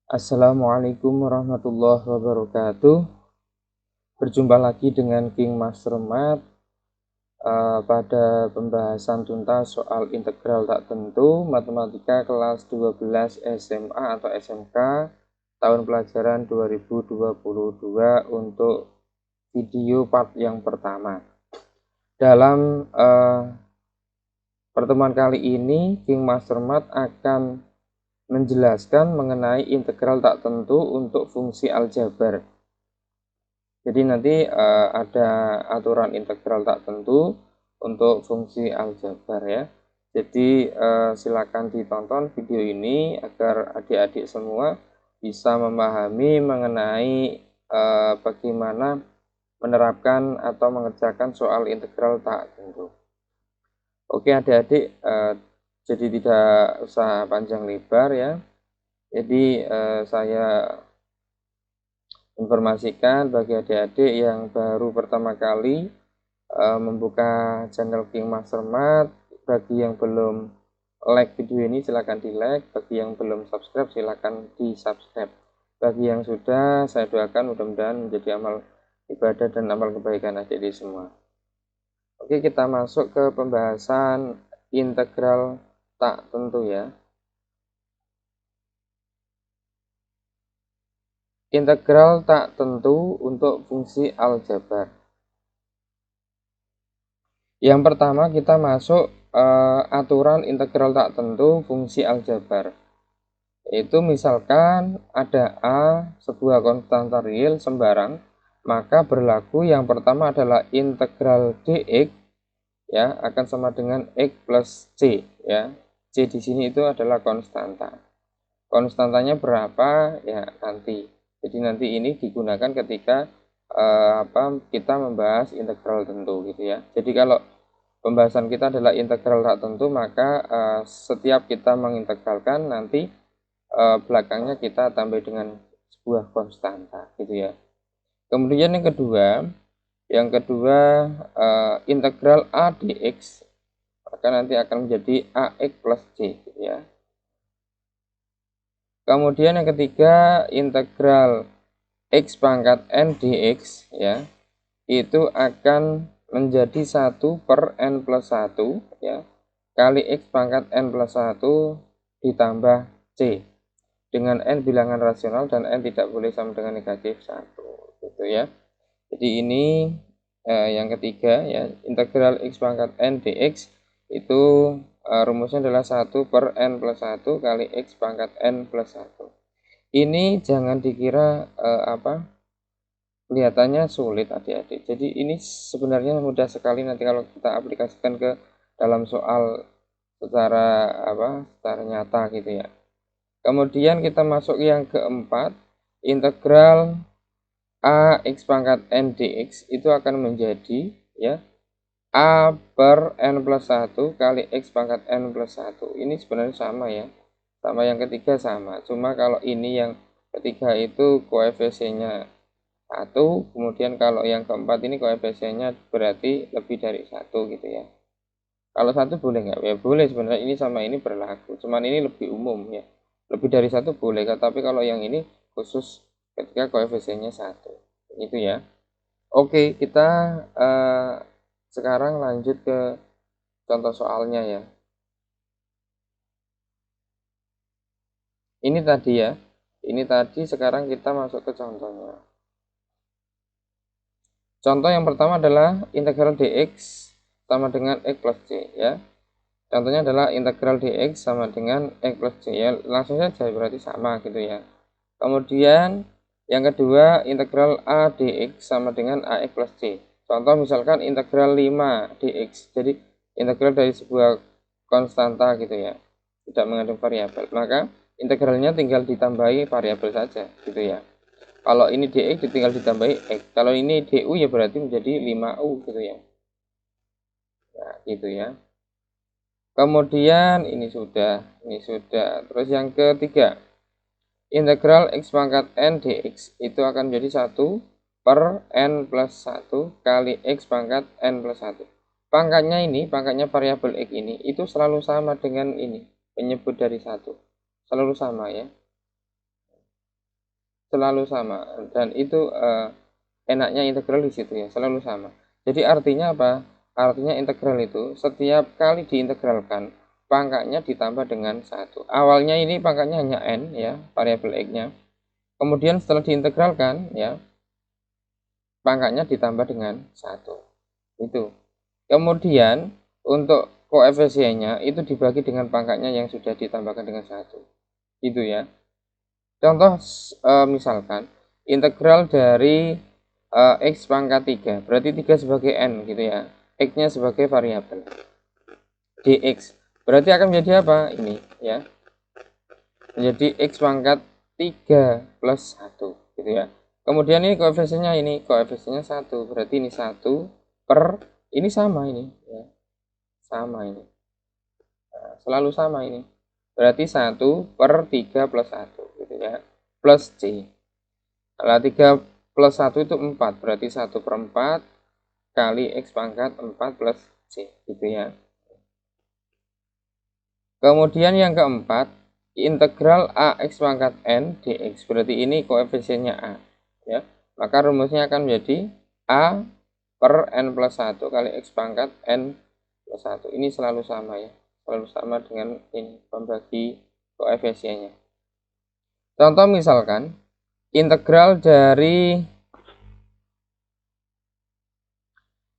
Assalamualaikum warahmatullahi wabarakatuh. Berjumpa lagi dengan King Master Math pada pembahasan tuntas soal integral tak tentu matematika kelas 12 SMA atau SMK tahun pelajaran 2022 untuk video part yang pertama. Dalam pertemuan kali ini King Master Math akan menjelaskan mengenai integral tak tentu untuk fungsi aljabar. Jadi nanti ada aturan integral tak tentu untuk fungsi aljabar ya. Jadi silakan ditonton video ini agar adik-adik semua bisa memahami mengenai bagaimana menerapkan atau mengerjakan soal integral tak tentu. Oke adik-adik, jadi tidak usah panjang lebar ya. Jadi saya informasikan bagi adik-adik yang baru pertama kali membuka channel King Master Math. Bagi yang belum like video ini silahkan di like, bagi yang belum subscribe silahkan di subscribe. Bagi yang sudah, saya doakan mudah-mudahan menjadi amal ibadah dan amal kebaikan adik-adik semua. Oke, kita masuk ke pembahasan integral tak tentu ya. Integral tak tentu untuk fungsi aljabar. Yang pertama kita masuk aturan integral tak tentu fungsi aljabar. Itu misalkan ada A, sebuah konstanta real sembarang, maka berlaku yang pertama adalah integral dx ya akan sama dengan x plus c ya. C di sini itu adalah konstanta. Konstantanya berapa ya nanti. Jadi nanti ini digunakan ketika kita membahas integral tentu gitu ya. Jadi kalau pembahasan kita adalah integral tak tentu, maka setiap kita mengintegralkan nanti belakangnya kita tambah dengan sebuah konstanta gitu ya. Kemudian yang kedua integral a dx maka nanti akan menjadi ax plus c gitu ya. Kemudian yang ketiga integral x pangkat n dx ya itu akan menjadi 1 per n plus 1 ya kali x pangkat n plus 1 ditambah c dengan n bilangan rasional dan n tidak boleh sama dengan negatif 1 gitu ya. Jadi ini yang ketiga ya, integral x pangkat n dx itu rumusnya adalah 1 per n plus 1 kali x pangkat n plus 1. Ini jangan dikira kelihatannya sulit adik-adik. Jadi ini sebenarnya mudah sekali nanti kalau kita aplikasikan ke dalam soal secara nyata gitu ya. Kemudian kita masuk yang keempat, integral a x pangkat n dx itu akan menjadi ya a per n plus 1 kali x pangkat n plus 1. Ini sebenarnya sama ya. Sama yang ketiga sama. Cuma kalau ini yang ketiga itu koefisiennya 1, kemudian kalau yang keempat ini koefisiennya berarti lebih dari 1 gitu ya. Kalau 1 boleh nggak? Ya boleh sebenarnya, ini sama ini berlaku. Cuman ini lebih umum ya. Lebih dari 1 boleh, tapi kalau yang ini khusus ketika koefisiennya 1. Itu ya. Oke, kita sekarang lanjut ke contoh soalnya ya. Ini tadi ya. Ini tadi, sekarang kita masuk ke contohnya. Contoh yang pertama adalah integral dx sama dengan x plus c ya. Contohnya adalah integral dx sama dengan x plus c ya. Langsung saja berarti sama gitu ya. Kemudian yang kedua integral a dx sama dengan ax plus c. Contoh misalkan integral 5 dx. Jadi integral dari sebuah konstanta gitu ya. Tidak mengandung variabel. Maka integralnya tinggal ditambahi variabel saja gitu ya. Kalau ini dx tinggal ditambahi x. Kalau ini du ya berarti menjadi 5u gitu ya. Nah, gitu ya. Kemudian ini sudah. Terus yang ketiga, integral x pangkat n dx itu akan menjadi 1 per n plus 1 kali x pangkat n plus 1. Pangkatnya variabel x ini itu selalu sama dengan ini, penyebut dari 1. Selalu sama ya. selalu sama, dan itu enaknya integral di situ ya, selalu sama. Jadi artinya apa? Artinya integral itu setiap kali diintegralkan pangkatnya ditambah dengan 1. Awalnya ini pangkatnya hanya n ya, variabel x-nya. Kemudian setelah diintegralkan ya, pangkatnya ditambah dengan 1. Itu. Kemudian untuk koefisiennya itu dibagi dengan pangkatnya yang sudah ditambahkan dengan 1. Gitu ya. Contoh misalkan integral dari x pangkat 3, berarti 3 sebagai n gitu ya. X-nya sebagai variabel. Dx berarti akan menjadi apa? Ini ya. Menjadi x pangkat 3 plus 1 gitu ya. Kemudian ini koefisiennya 1, berarti ini 1 per ini sama ini ya. Sama ini. Nah, selalu sama ini. Berarti 1 per 3 plus 1 gitu ya. Plus C. Kalau 3 plus 1 itu 4, berarti 1 per 4 kali x pangkat 4 plus C gitu ya. Kemudian yang keempat, integral ax pangkat n dx, berarti ini koefisiennya a ya. Maka rumusnya akan menjadi a per n plus 1 kali x pangkat n plus 1. Ini selalu sama ya, selalu sama dengan ini pembagi koefisiennya. Contoh misalkan integral dari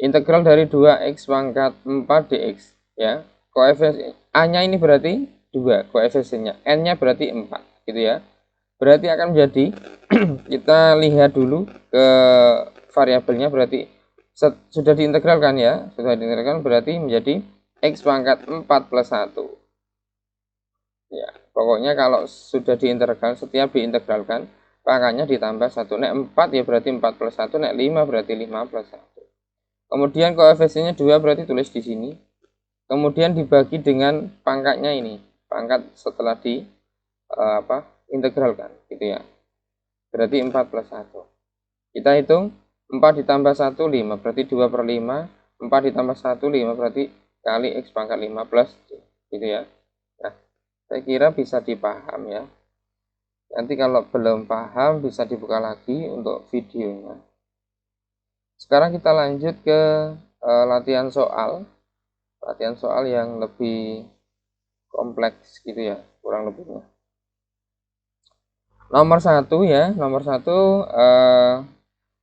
2x pangkat 4 dx ya. Koefisien a-nya ini berarti 2 koefisiennya, n-nya berarti 4 gitu ya. Berarti akan menjadi kita lihat dulu ke variabelnya, berarti sudah diintegralkan ya, sudah diintegralkan berarti menjadi x pangkat 4 plus 1 ya. Pokoknya kalau sudah diintegralkan, setiap diintegralkan pangkatnya ditambah 1. Nek 4 ya berarti 4 plus 1, nek 5 berarti 5 plus 1. Kemudian koefisiennya 2 berarti tulis di sini. Kemudian dibagi dengan pangkatnya ini, pangkat setelah di integralkan gitu ya. Berarti 4 plus 1. Kita hitung 4 ditambah 1 5, berarti 2 per 5. 4 ditambah 1 5, berarti kali x pangkat 5 plus C gitu ya. Nah, saya kira bisa dipaham ya. Nanti kalau belum paham bisa dibuka lagi untuk videonya. Sekarang kita lanjut ke latihan soal yang lebih kompleks gitu ya, kurang lebihnya. Nomor 1 ya,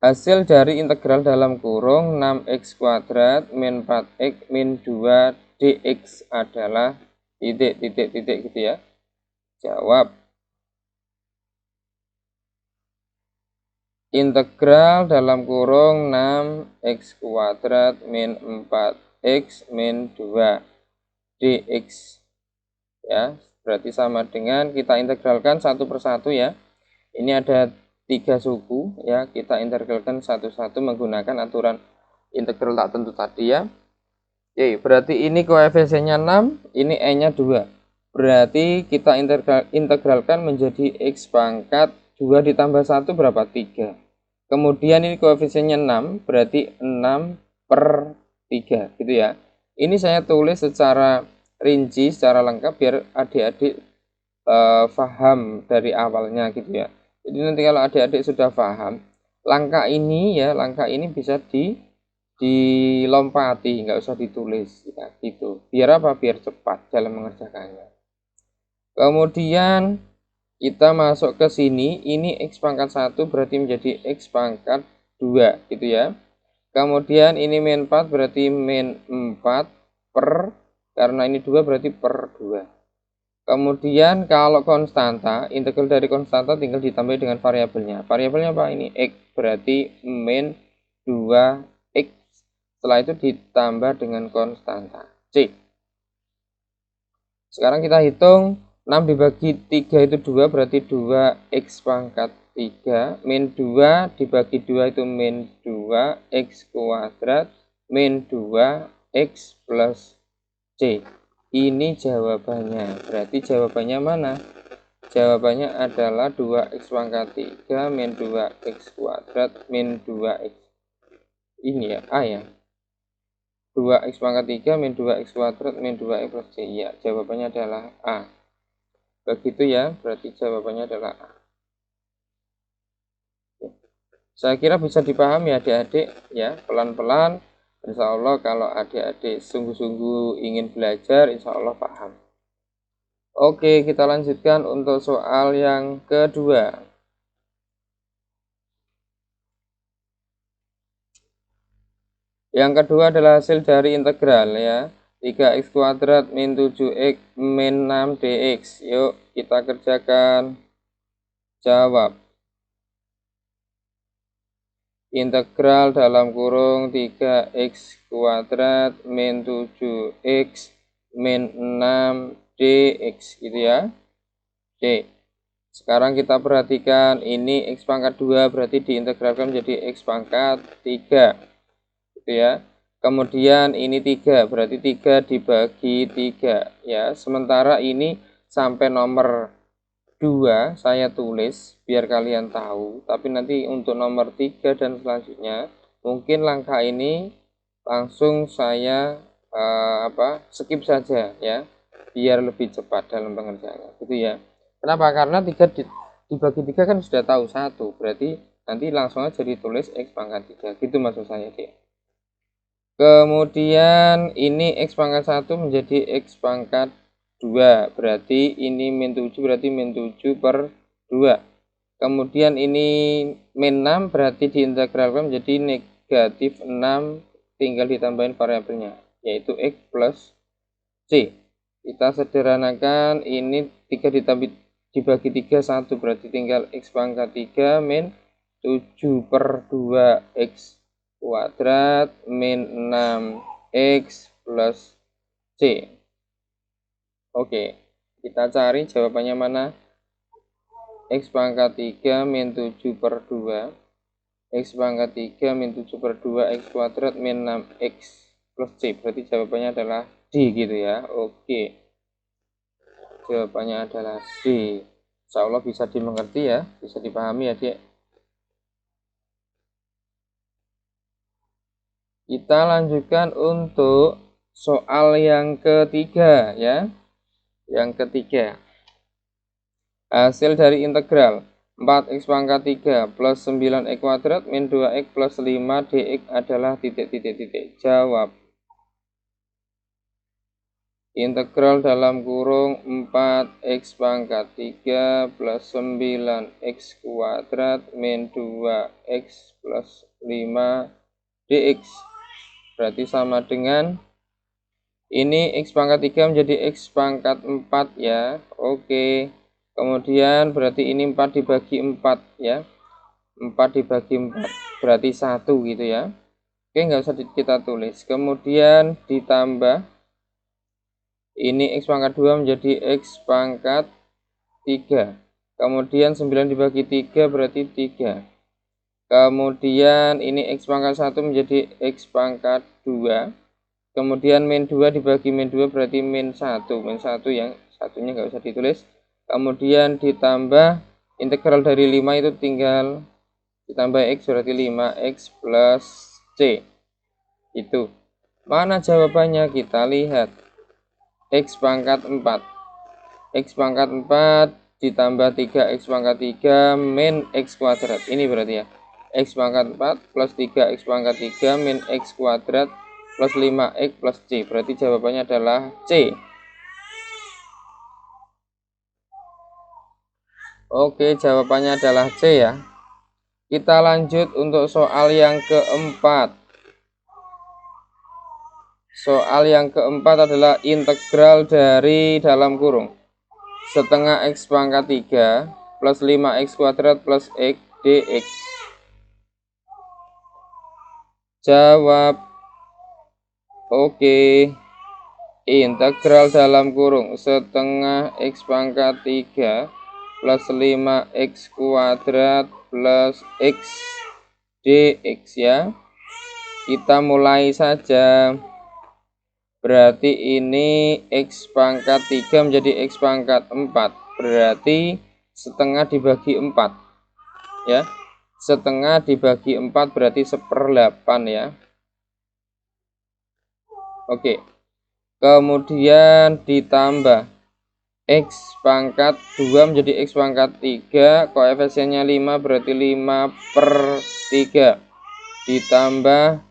hasil dari integral dalam kurung 6x kuadrat min 4x min 2 dx adalah titik gitu ya. Jawab. Integral dalam kurung 6x kuadrat min 4x min 2 dx ya, berarti sama dengan kita integralkan satu persatu ya. Ini ada 3 suku ya, kita integralkan satu-satu menggunakan aturan integral tak tentu tadi ya. Oke, berarti ini koefisiennya 6, ini n-nya 2. Berarti kita integralkan menjadi x pangkat 2 ditambah 1 berapa? 3. Kemudian ini koefisiennya 6, berarti 6 per 3 gitu ya. Ini saya tulis secara rinci, secara lengkap biar adik-adik paham dari awalnya gitu ya. Jadi nanti kalau adik-adik sudah paham, langkah ini bisa dilompati, nggak usah ditulis ya, gitu. Biar apa? Biar cepat dalam mengerjakannya. Kemudian kita masuk ke sini, ini x pangkat 1 berarti menjadi x pangkat 2 gitu ya. Kemudian ini min 4 berarti min 4 per, karena ini 2 berarti per 2. Kemudian kalau konstanta, integral dari konstanta tinggal ditambah dengan variabelnya. Variabelnya apa? Ini x berarti min 2x. Setelah itu ditambah dengan konstanta C. Sekarang kita hitung 6 dibagi 3 itu 2, berarti 2x pangkat 3 min 2 dibagi 2 itu min 2x kuadrat min 2x plus C. Ini jawabannya. Berarti jawabannya mana? Jawabannya adalah 2x pangkat 3 min 2x kuadrat min 2x. Ini ya, A ya. 2x pangkat 3 min 2x kuadrat min 2x plus C. Ya, jawabannya adalah A. Begitu ya, berarti jawabannya adalah A. Saya kira bisa dipahami adik-adik ya, pelan-pelan. Insya Allah kalau adik-adik sungguh-sungguh ingin belajar, insya Allah paham. Oke, kita lanjutkan untuk soal yang kedua. Yang kedua adalah hasil dari integral ya. 3x kuadrat min 7x min 6 dx. Yuk kita kerjakan. Jawab. Integral dalam kurung 3x kuadrat min 7x min 6 dx gitu ya. Oke. Sekarang kita perhatikan ini x pangkat 2 berarti diintegralkan menjadi x pangkat 3. Gitu ya. Kemudian ini 3 berarti 3 dibagi 3 ya. Sementara ini sampai nomor 2 saya tulis biar kalian tahu, tapi nanti untuk nomor 3 dan selanjutnya mungkin langkah ini langsung saya skip saja ya, biar lebih cepat dalam pengerjaannya gitu ya. Kenapa? Karena 3 dibagi 3 kan sudah tahu 1, berarti nanti langsung aja ditulis x pangkat 3 gitu maksud saya dia. Kemudian ini x pangkat 1 menjadi x pangkat 2, berarti ini min 7 berarti min 7 per 2. Kemudian ini min 6 berarti diintegralkan menjadi negatif 6, tinggal ditambahin variabelnya yaitu x plus c. Kita sederhanakan, ini 3 dibagi 3 1 berarti tinggal x pangkat 3 min 7 per 2 x kuadrat min 6x plus c. Oke, kita cari jawabannya mana. X pangkat 3 min 7 per 2 x pangkat 3 min 7 per 2 x kuadrat min 6x plus c. Berarti jawabannya adalah D gitu ya. Oke, jawabannya adalah D. Insya Allah bisa dimengerti ya, bisa dipahami ya Dek. Kita lanjutkan untuk soal yang ketiga ya. Yang ketiga, hasil dari integral 4x pangkat 3 plus 9x kuadrat min 2x plus 5 dx adalah titik. Jawab. Integral dalam kurung 4x pangkat 3 plus 9x kuadrat min 2x plus 5 dx. Berarti sama dengan ini x pangkat 3 menjadi x pangkat 4 ya. Oke. Kemudian berarti ini 4 dibagi 4 ya. 4 dibagi 4 berarti 1 gitu ya. Oke, nggak usah kita tulis. Kemudian ditambah ini x pangkat 2 menjadi x pangkat 3. Kemudian 9 dibagi 3 berarti 3. Kemudian ini x pangkat 1 menjadi x pangkat 2. Kemudian min 2 dibagi min 2 berarti min 1. Min 1 yang satunya nggak usah ditulis. Kemudian ditambah integral dari 5 itu tinggal ditambah x berarti 5x plus c. Itu. Mana jawabannya? Kita lihat. X pangkat 4. X pangkat 4 ditambah 3x pangkat 3 min x kuadrat. Ini berarti ya. X pangkat 4 plus 3x pangkat 3 min x kuadrat plus 5x plus c. Berarti jawabannya adalah c. Oke, jawabannya adalah c ya. Kita lanjut untuk soal yang keempat. Soal yang keempat adalah integral dari dalam kurung setengah x pangkat 3 plus 5x kuadrat plus x dx. Jawab. Oke. Integral dalam kurung setengah x pangkat 3 plus 5x kuadrat plus x dx ya. Kita mulai saja. Berarti ini x pangkat 3 menjadi x pangkat 4. Berarti setengah dibagi 4 ya. Setengah dibagi 4 berarti 1/8 ya. Oke. Kemudian ditambah X pangkat 2 menjadi X pangkat 3, koefisiennya 5 berarti 5/3 ditambah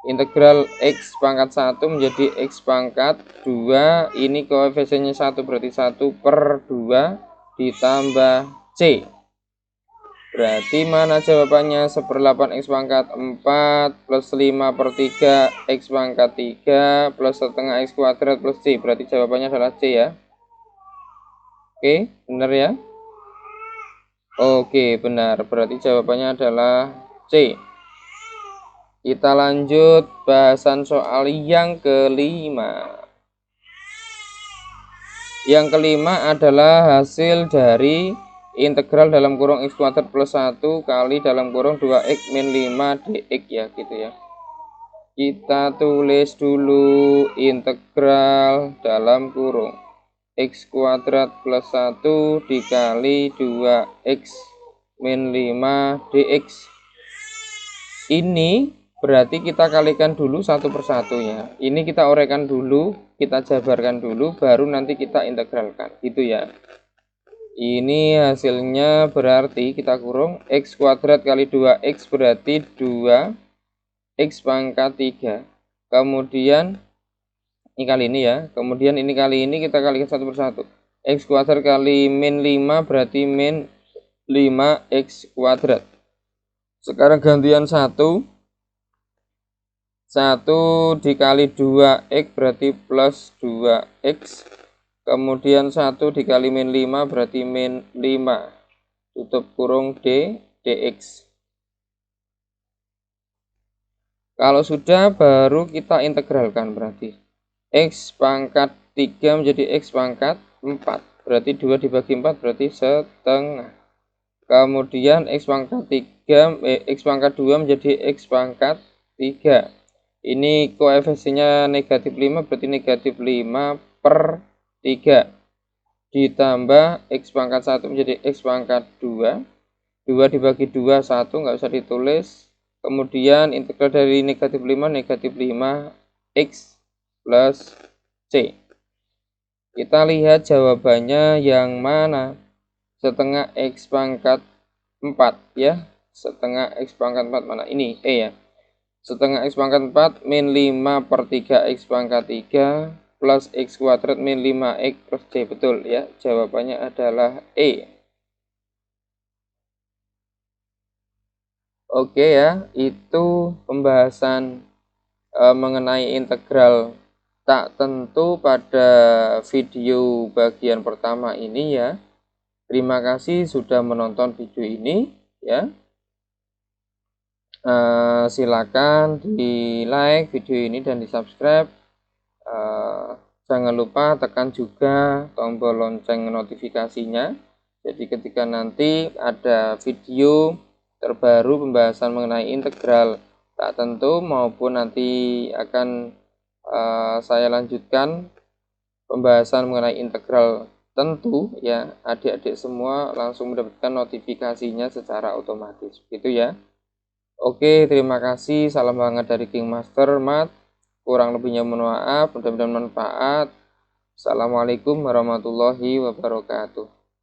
integral X pangkat 1 menjadi X pangkat 2, ini koefisiennya 1 berarti 1/2 ditambah C. Berarti mana jawabannya? 1/8 X pangkat 4 plus 5/3 X pangkat 3 plus setengah X kuadrat plus C. Berarti jawabannya adalah C ya. Oke, benar ya? Oke, benar. Berarti jawabannya adalah C. Kita lanjut bahasan soal yang kelima. Yang kelima adalah hasil dari integral dalam kurung X kuadrat plus 1 kali dalam kurung 2X min 5 dx ya gitu ya. Kita tulis dulu integral dalam kurung X kuadrat plus 1 dikali 2X min 5 dx. Ini berarti kita kalikan dulu satu persatu ya. Ini kita uraikan dulu, kita jabarkan dulu, baru nanti kita integralkan gitu ya. Ini hasilnya berarti kita kurung X kuadrat kali 2X berarti 2X pangkat 3. Kemudian ini kali ini ya. Kemudian ini kali ini kita kalikan satu persatu. X kuadrat kali min 5 berarti min 5X kuadrat. Sekarang gantian 1 dikali 2X berarti plus 2X. Kemudian 1 dikali min 5 berarti min 5. Tutup kurung dx. Kalau sudah baru kita integralkan berarti. X pangkat 3 menjadi X pangkat 4. Berarti 2 dibagi 4 berarti setengah. Kemudian X pangkat 2 menjadi X pangkat 3. Ini koefisiennya negatif 5 berarti negatif 5/3 ditambah X pangkat 1 menjadi X pangkat 2. 2 dibagi 2 1 nggak usah ditulis. Kemudian integral dari negatif 5 X plus C. Kita lihat jawabannya yang mana. Setengah X pangkat 4 ya. Setengah X pangkat 4 mana? Ini E ya. Setengah X pangkat 4 min 5/3 X pangkat 3 plus X kuadrat min 5X plus C. Betul ya, jawabannya adalah E. Oke ya, itu pembahasan mengenai integral tak tentu pada video bagian pertama ini ya. Terima kasih sudah menonton video ini ya. Silakan di like video ini dan di subscribe. Jangan lupa tekan juga tombol lonceng notifikasinya. Jadi ketika nanti ada video terbaru pembahasan mengenai integral tak tentu maupun nanti akan saya lanjutkan pembahasan mengenai integral tentu ya, adik-adik semua langsung mendapatkan notifikasinya secara otomatis gitu ya. Oke, terima kasih. Salam hangat dari King Master Mat. Kurang lebihnya mohon maaf, mudah-mudahan manfaat. Assalamualaikum warahmatullahi wabarakatuh.